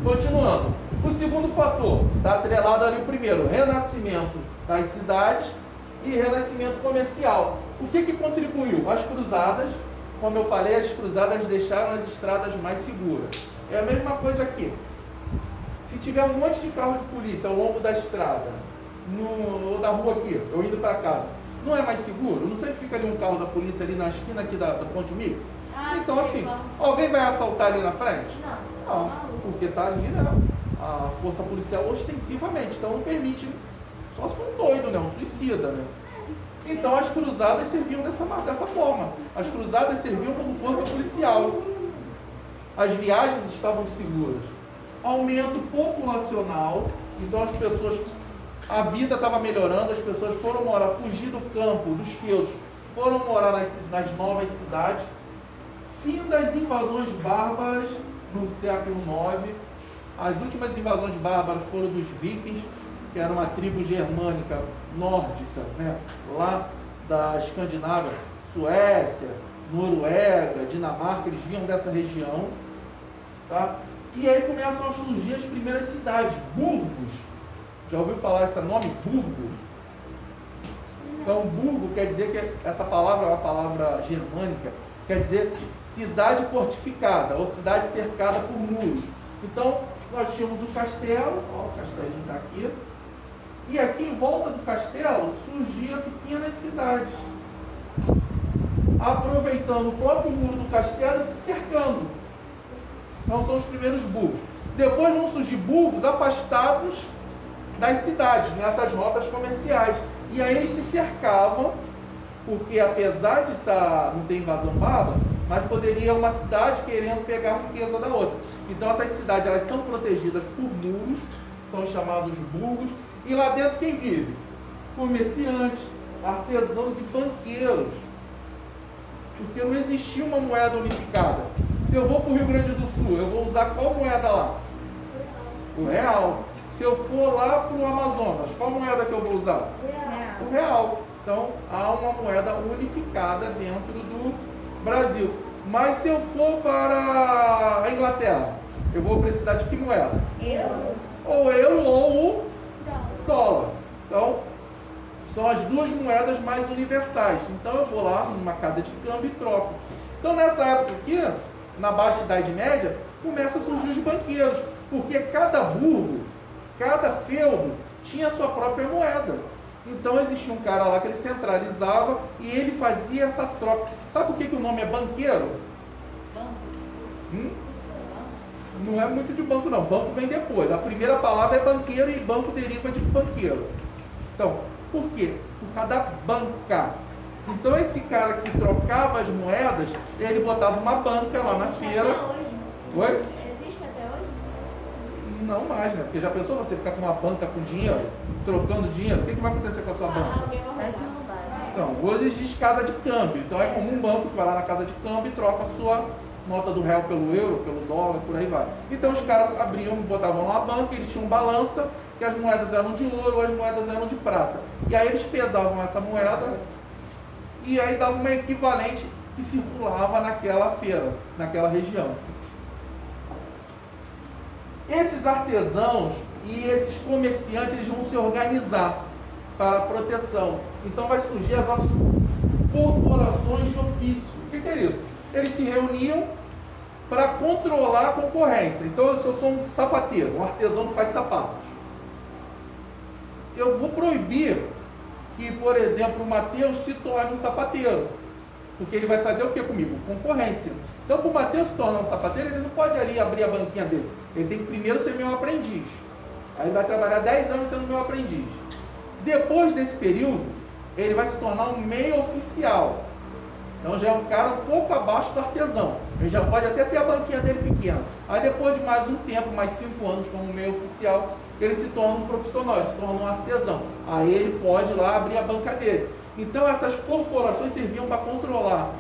Continuando. O segundo fator está atrelado ali o primeiro, renascimento das cidades e renascimento comercial. O que contribuiu? As cruzadas, como eu falei, as cruzadas deixaram as estradas mais seguras. É a mesma coisa aqui. Se tiver um monte de carro de polícia ao longo da estrada, ou da rua aqui, eu indo para casa, não é mais seguro? Não sempre fica ali um carro da polícia ali na esquina aqui da Ponte Mix? Então assim, alguém vai assaltar ali na frente? Não, porque está ali, né, a força policial ostensivamente, então não permite, só se for um doido, né, um suicida, né? Então as cruzadas serviam dessa forma. As cruzadas serviam como força policial. As viagens estavam seguras. Aumento populacional, então as pessoas, a vida estava melhorando, as pessoas foram morar, fugir do campo, dos feudos, foram morar nas novas cidades. Fim das invasões bárbaras no século IX. As últimas invasões bárbaras foram dos vikings, que era uma tribo germânica nórdica, né? Lá da Escandinávia, Suécia, Noruega, Dinamarca, eles vinham dessa região, tá? E aí começam a surgir as primeiras cidades, burgos. Já ouviu falar esse nome, burgo? Então, burgo quer dizer que essa palavra é uma palavra germânica, quer dizer cidade fortificada, ou cidade cercada por muros. Então, nós tínhamos o castelo, ó, o castelinho está aqui, e aqui em volta do castelo surgiam pequenas cidades, aproveitando o próprio muro do castelo e se cercando. Então são os primeiros burgos. Depois vão surgir burgos afastados das cidades, nessas rotas comerciais. E aí eles se cercavam, porque apesar de não ter invasão bárbara, mas poderia uma cidade querendo pegar a riqueza da outra. Então essas cidades elas são protegidas por muros, são chamados burgos. E lá dentro quem vive? Comerciantes, artesãos e banqueiros. Porque não existia uma moeda unificada. Se eu vou para o Rio Grande do Sul, eu vou usar qual moeda lá? O real. Se eu for lá para o Amazonas, qual moeda que eu vou usar? O real. Então, há uma moeda unificada dentro do Brasil. Mas se eu for para a Inglaterra, eu vou precisar de que moeda? Euro. Ou euro ou o dólar. Então, são as duas moedas mais universais. Então, eu vou lá numa casa de câmbio e troco. Então, nessa época aqui, na Baixa Idade Média, começa a surgir os banqueiros, porque cada burgo, cada feudo tinha a sua própria moeda. Então existia um cara lá que ele centralizava e ele fazia essa troca. Sabe por que o nome é banqueiro? Não é muito de banco não, banco vem depois. A primeira palavra é banqueiro e banco deriva de banqueiro. Então, por quê? Por causa da banca. Então esse cara que trocava as moedas, ele botava uma banca lá na feira. Oi? Existe até hoje? Não mais, né? Porque já pensou você ficar com uma banca com dinheiro, trocando dinheiro? O que vai acontecer com a sua banca? Vai ser roubado. Então, hoje existe casa de câmbio. Então é como um banco que vai lá na casa de câmbio e troca a sua nota do real pelo euro, pelo dólar, por aí vai. Então os caras abriam, botavam lá uma banca, eles tinham balança, que as moedas eram de ouro, as moedas eram de prata. E aí eles pesavam essa moeda e aí dava uma equivalente que circulava naquela feira, naquela região. Esses artesãos e esses comerciantes, eles vão se organizar para a proteção. Então vai surgir as corporações de ofício. O que é isso? Eles se reuniam para controlar a concorrência. Então, se eu sou um sapateiro, um artesão que faz sapatos, eu vou proibir que, por exemplo, o Matheus se torne um sapateiro. Porque ele vai fazer o que comigo? Concorrência. Então, para o Matheus se tornar um sapateiro, ele não pode ali abrir a banquinha dele. Ele tem que primeiro ser meu aprendiz. Aí ele vai trabalhar 10 anos sendo meu aprendiz. Depois desse período, ele vai se tornar um meio oficial. Então já é um cara um pouco abaixo do artesão. Ele já pode até ter a banquinha dele pequena. Aí depois de mais um tempo, mais 5 anos como meio oficial, ele se torna um profissional, ele se torna um artesão. Aí ele pode ir lá abrir a banca dele. Então essas corporações serviam para controlar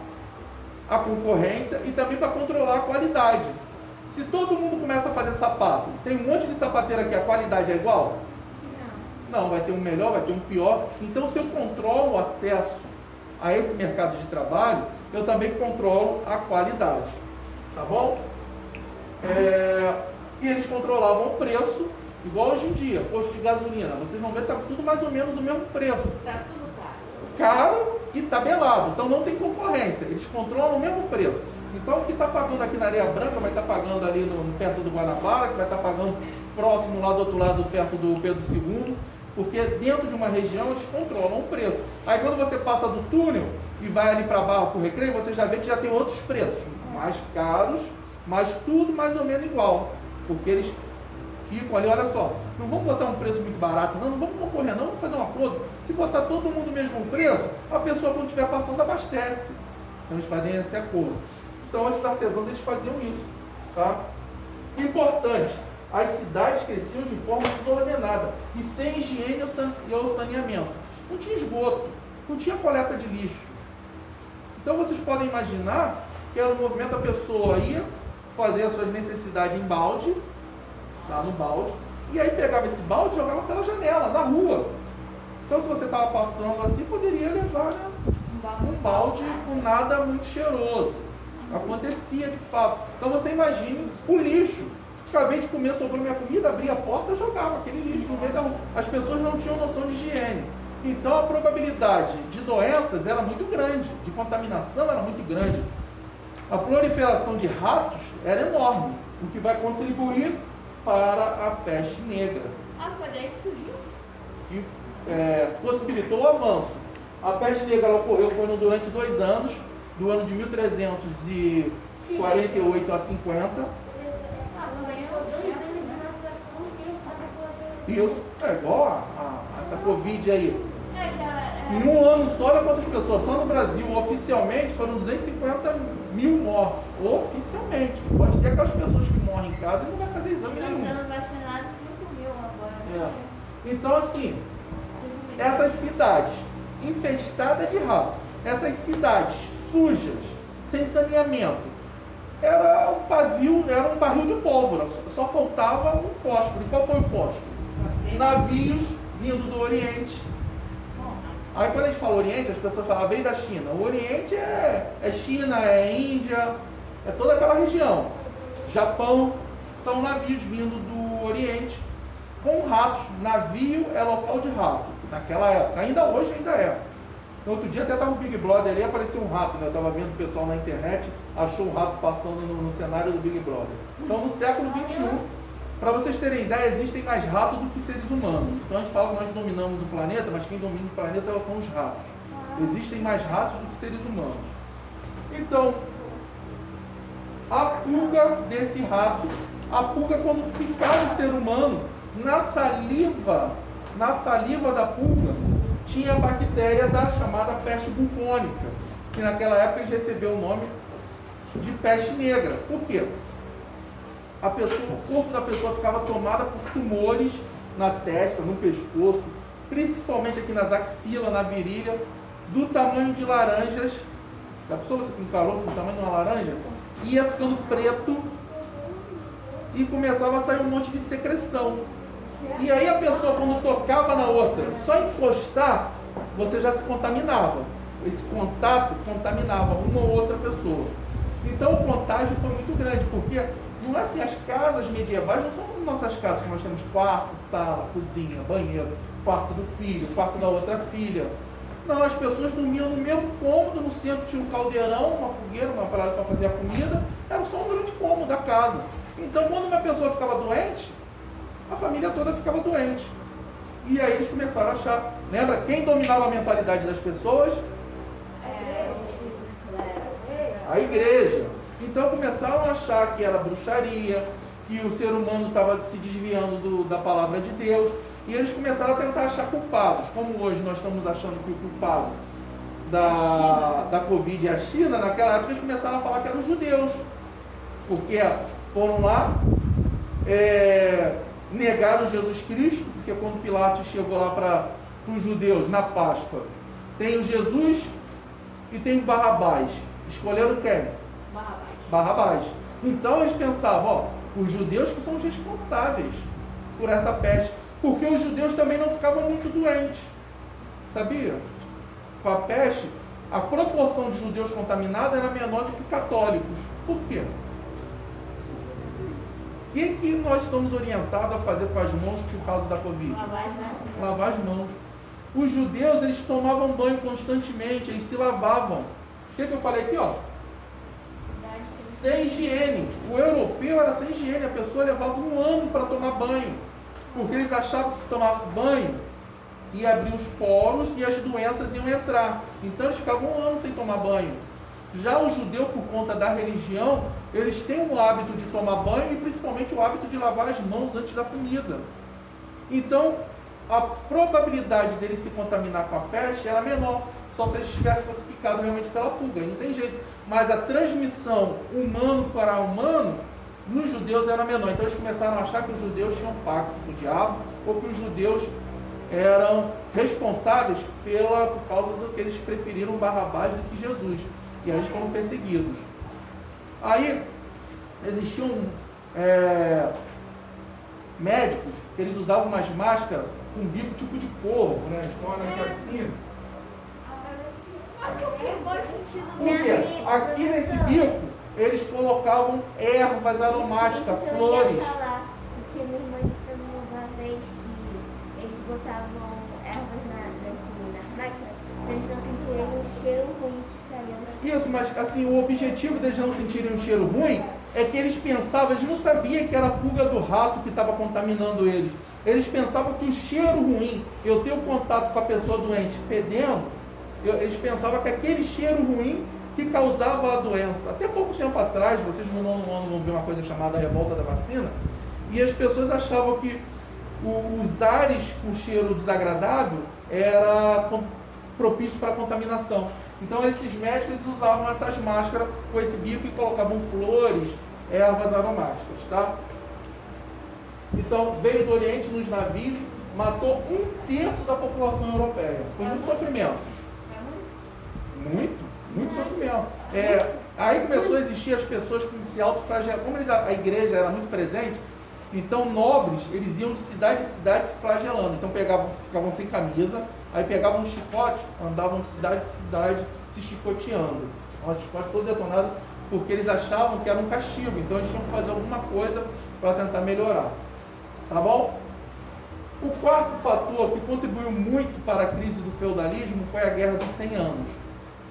a concorrência e também para controlar a qualidade. Se todo mundo começa a fazer sapato, tem um monte de sapateiro aqui, a qualidade é igual? Não, vai ter um melhor, vai ter um pior. Então se eu controlo o acesso a esse mercado de trabalho, eu também controlo a qualidade. Tá bom? E eles controlavam o preço, igual hoje em dia, posto de gasolina. Vocês vão ver que está tudo mais ou menos o mesmo preço. Tá tudo caro. Caro e tabelado. Então não tem concorrência. Eles controlam o mesmo preço. Então o que está pagando aqui na Areia Branca vai estar pagando ali perto do Guanabara, que vai estar pagando próximo lá do outro lado, perto do Pedro II, porque dentro de uma região eles controlam o preço. Aí quando você passa do túnel e vai ali para Barra para o Recreio, você já vê que já tem outros preços, mais caros, mas tudo mais ou menos igual, porque eles ficam ali, olha só, não vamos botar um preço muito barato, não vamos concorrer, não, vamos fazer um acordo. Se botar todo mundo o mesmo preço, a pessoa quando estiver passando abastece. Então eles fazem esse acordo. Então esses artesãos eles faziam isso, tá? Importante, as cidades cresciam de forma desordenada e sem higiene ou saneamento. Não tinha esgoto, não tinha coleta de lixo. Então vocês podem imaginar que era um movimento, a pessoa ia fazer as suas necessidades em balde, lá no balde, e aí pegava esse balde e jogava pela janela, na rua. Então se você estava passando assim, poderia levar, né, um balde com nada muito cheiroso. Acontecia de fato. Então você imagine o lixo. Acabei de comer, sobrou minha comida, abria a porta e jogava aquele lixo no meio da rua. As pessoas não tinham noção de higiene. Então a probabilidade de doenças era muito grande, de contaminação era muito grande. A proliferação de ratos era enorme, o que vai contribuir para a peste negra. Ah, foi daí que surgiu? E possibilitou o avanço. A peste negra ela ocorreu durante 2 anos, do ano de 1348 a 50. Isso, é igual a essa Covid aí. Em um ano só, olha quantas pessoas. Só no Brasil, oficialmente, foram 250 mil mortos. Oficialmente. Pode ter aquelas pessoas que morrem em casa e não vai fazer exame nenhum. Nós sendo vacinados 5 mil agora. Então, assim, essas cidades infestadas de rato, essas cidades sujas, sem saneamento, era um barril de pólvora. Só faltava um fósforo. E qual foi o fósforo? Navios vindo do Oriente. Aí quando a gente fala Oriente, as pessoas falam, veio da China. O Oriente é China, é Índia, é toda aquela região. Japão. Então navios vindo do Oriente com ratos. Navio é local de rato. Naquela época. Ainda hoje ainda é. No outro dia até estava o Big Brother ali, apareceu um rato, né? Eu estava vendo o pessoal na internet, achou um rato passando no cenário do Big Brother. Então no século XXI, para vocês terem ideia, existem mais ratos do que seres humanos. Então a gente fala que nós dominamos o planeta, mas quem domina o planeta são os ratos. Existem mais ratos do que seres humanos. Então, a pulga desse rato, a pulga quando picava o ser humano, na saliva da pulga, tinha a bactéria da chamada peste bubônica, que naquela época recebeu o nome de peste negra. Por quê? O corpo da pessoa ficava tomado por tumores na testa, no pescoço, principalmente aqui nas axilas, na virilha, do tamanho de laranjas. A pessoa, você tem um caroço do tamanho de uma laranja, ia ficando preto e começava a sair um monte de secreção. E aí a pessoa, quando tocava na outra, só encostar, você já se contaminava. Esse contato contaminava uma ou outra pessoa. Então o contágio foi muito grande, porque não é assim, as casas medievais não são como nossas casas, que nós temos quarto, sala, cozinha, banheiro, quarto do filho, quarto da outra filha. Não, as pessoas dormiam no mesmo cômodo, no centro tinha um caldeirão, uma fogueira, uma parada para fazer a comida, era só um grande cômodo da casa. Então quando uma pessoa ficava doente, a família toda ficava doente. E aí eles começaram a achar, lembra, quem dominava a mentalidade das pessoas? A igreja. Então começaram a achar que era bruxaria, que o ser humano estava se desviando da palavra de Deus, e eles começaram a tentar achar culpados. Como hoje nós estamos achando que o culpado da Covid é a China, naquela época eles começaram a falar que eram os judeus, porque foram lá, negaram Jesus Cristo, porque quando Pilatos chegou lá para os judeus na Páscoa, tem o Jesus e tem o Barrabás. Escolheram quem? Barrabás. Então eles pensavam, os judeus que são os responsáveis por essa peste, porque os judeus também não ficavam muito doentes, sabia? Com a peste, a proporção de judeus contaminados era menor do que católicos. Por quê? que nós somos orientados a fazer com as mãos por causa da Covid? Lavar as mãos. Os judeus, eles tomavam banho constantemente, eles se lavavam. O que eu falei aqui, ó? Sem higiene. O europeu era sem higiene, a pessoa levava um ano para tomar banho, porque eles achavam que se tomasse banho, ia abrir os poros e as doenças iam entrar. Então eles ficavam um ano sem tomar banho. Já o judeu, por conta da religião, eles têm o hábito de tomar banho e principalmente o hábito de lavar as mãos antes da comida. Então, a probabilidade dele se contaminar com a peste era menor, só se ele fosse picado realmente pela pulga, não tem jeito. Mas a transmissão humano para humano, nos judeus era menor. Então eles começaram a achar que os judeus tinham pacto com o diabo, ou que os judeus eram responsáveis por causa do que eles preferiram Barrabás do que Jesus. E aí eles foram perseguidos. Aí existiam médicos que eles usavam umas máscaras com bico tipo de corvo, né? Então era assim. Por quê? Aqui nesse bico eles colocavam ervas aromáticas, flores. Porque minha irmã disse pra mim uma vez que eles botavam ervas nas máscaras para eles não sentirem o cheiro ruim que saía. Isso, mas assim, o objetivo deles não sentirem um cheiro ruim é que eles pensavam, eles não sabiam que era a pulga do rato que estava contaminando eles. Eles pensavam que o cheiro ruim, eu tenho contato com a pessoa doente fedendo, eles pensavam que aquele cheiro ruim que causava a doença. Até pouco tempo atrás, vocês vão ver uma coisa chamada revolta da vacina, e as pessoas achavam que os ares com cheiro desagradável era propício para contaminação. Então esses médicos usavam essas máscaras com esse bico e colocavam flores, ervas aromáticas, tá? Então veio do Oriente nos navios, matou 1/3 da população europeia. Foi muito sofrimento. Muito sofrimento. Aí começou a existir as pessoas que se autoflagelavam. Como a igreja era muito presente, então nobres, eles iam de cidade em cidade se flagelando. Então ficavam sem camisa, aí pegavam um chicote, andavam de cidade em cidade se chicoteando. Um chicote todo detonado, porque eles achavam que era um castigo. Então eles tinham que fazer alguma coisa para tentar melhorar. Tá bom? O quarto fator que contribuiu muito para a crise do feudalismo foi a Guerra dos 100 Anos.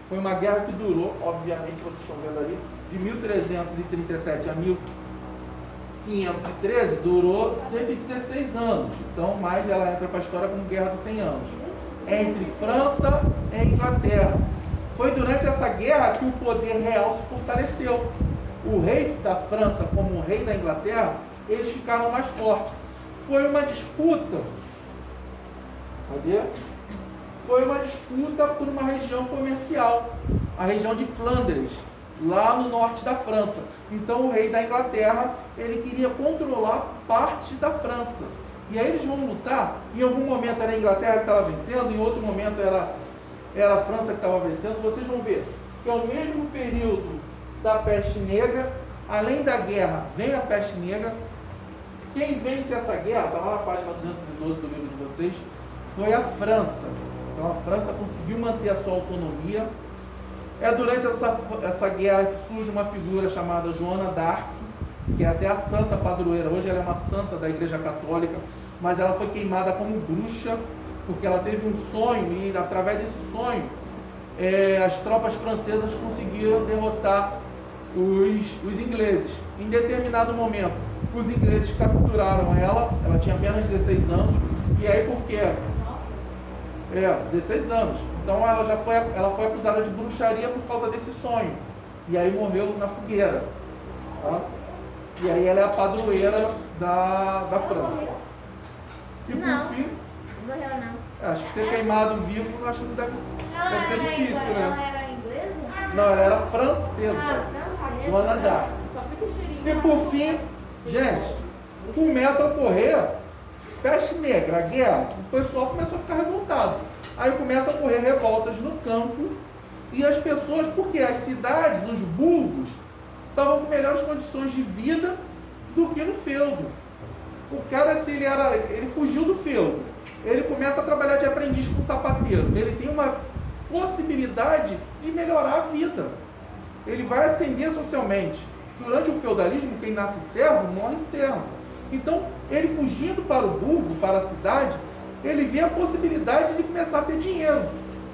Foi uma guerra que durou, obviamente, vocês estão vendo ali, de 1337 a 1513, durou 116 anos. Então, mais ela entra para a história como Guerra dos 100 Anos. Entre França e Inglaterra. Foi durante essa guerra que o poder real se fortaleceu. O rei da França, como o rei da Inglaterra, eles ficaram mais fortes. Foi uma disputa. Cadê? Foi uma disputa por uma região comercial, a região de Flandres, lá no norte da França. Então o rei da Inglaterra, ele queria controlar parte da França. E aí eles vão lutar, em algum momento era a Inglaterra que estava vencendo, em outro momento era a França que estava vencendo. Vocês vão ver que ao mesmo período da peste negra, além da guerra, vem a peste negra. Quem vence essa guerra, está lá na página 212 do livro de vocês, foi a França. Então a França conseguiu manter a sua autonomia. É durante essa guerra que surge uma figura chamada Joana d'Arc, que é até a santa padroeira. Hoje ela é uma santa da Igreja Católica, mas ela foi queimada como bruxa, porque ela teve um sonho, e através desse sonho, as tropas francesas conseguiram derrotar os ingleses. Em determinado momento, os ingleses capturaram ela tinha apenas 16 anos, e aí por quê? 16 anos. Então ela foi acusada de bruxaria por causa desse sonho. E aí morreu na fogueira. Tá? E aí ela é a padroeira da França. E Não. por fim, Morreu não. acho que ser queimado vivo, acho que deve ser difícil, Ela né? era inglesa? Não, ela era francesa. Francesa. Joana d'Arc. Só fica cheirinho. E por fim, gente, começa a ocorrer peste negra, a guerra. O pessoal começou a ficar revoltado. Aí começa a ocorrer revoltas no campo, e as pessoas, porque as cidades, os burgos, estavam com melhores condições de vida do que no feudo. O cara, se ele fugiu do feudo, ele começa a trabalhar de aprendiz com sapateiro, ele tem uma possibilidade de melhorar a vida, ele vai ascender socialmente. Durante o feudalismo, quem nasce servo, morre servo. Então, ele fugindo para o burgo, para a cidade, ele vê a possibilidade de começar a ter dinheiro.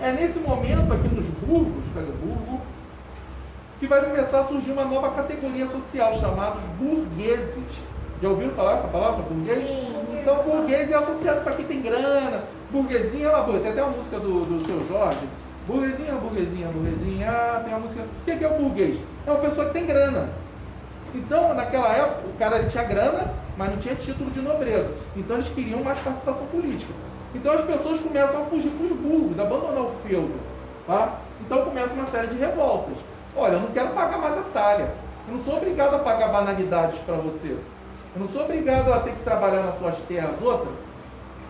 É nesse momento, aqui nos burgos, cadê o burgo? Que vai começar a surgir uma nova categoria social, chamados burgueses. Já ouviram falar essa palavra, burguês? Sim. Então, burguês é associado para quem tem grana. Burguesinha é uma boa. Tem até uma música do seu Jorge. Burguesinha, burguesinha, burguesinha. Tem uma música. O que é o burguês? É uma pessoa que tem grana. Então, naquela época, o cara ele tinha grana, mas não tinha título de nobreza. Então, eles queriam mais participação política. Então, as pessoas começam a fugir para os burgos, abandonar o feudo. Tá? Então, começa uma série de revoltas. Olha, eu não quero pagar mais a talha. Eu não sou obrigado a pagar banalidades para você. Eu não sou obrigado a ter que trabalhar nas suas terras. Outra,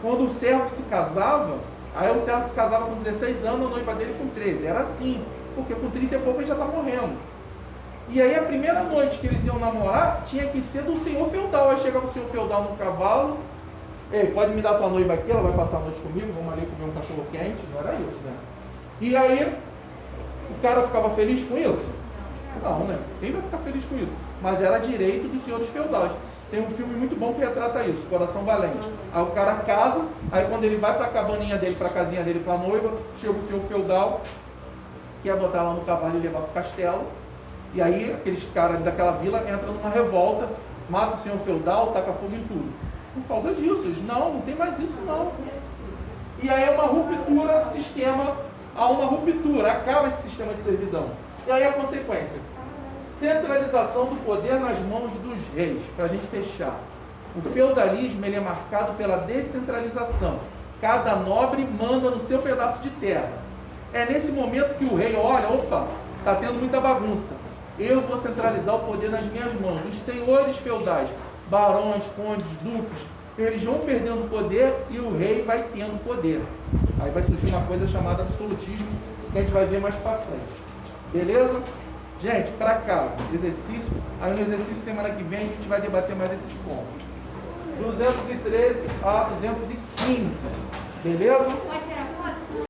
quando o servo se casava, aí o servo se casava com 16 anos, a noiva dele com 13. Era assim, porque com 30 e pouco ele já está morrendo. E aí a primeira noite que eles iam namorar, tinha que ser do senhor feudal. Aí chegava o senhor feudal no cavalo. Ei, pode me dar tua noiva aqui, ela vai passar a noite comigo, vamos ali comer um cachorro quente. Não era isso, né? E aí, o cara ficava feliz com isso? Não, né? Quem vai ficar feliz com isso? Mas era direito dos senhores feudais. Tem um filme muito bom que retrata isso, Coração Valente. Aí o cara casa, aí quando ele vai para a cabaninha dele, para a casinha dele com a noiva, chega o senhor feudal, quer botar lá no cavalo e levar para o castelo. E aí aqueles caras daquela vila entram numa revolta, mata o senhor feudal, taca fogo em tudo. Por causa disso, eles, não tem mais isso não. E aí é uma ruptura do sistema, há uma ruptura, acaba esse sistema de servidão. E aí a consequência, centralização do poder nas mãos dos reis. Para a gente fechar, o feudalismo ele é marcado pela descentralização. Cada nobre manda no seu pedaço de terra. É nesse momento que o rei olha, opa, está tendo muita bagunça. Eu vou centralizar o poder nas minhas mãos. Os senhores feudais, barões, condes, duques, eles vão perdendo poder e o rei vai tendo poder. Aí vai surgir uma coisa chamada absolutismo, que a gente vai ver mais para frente. Beleza? Gente, para casa, exercício. Aí no exercício semana que vem a gente vai debater mais esses pontos. 213 a 215. Beleza?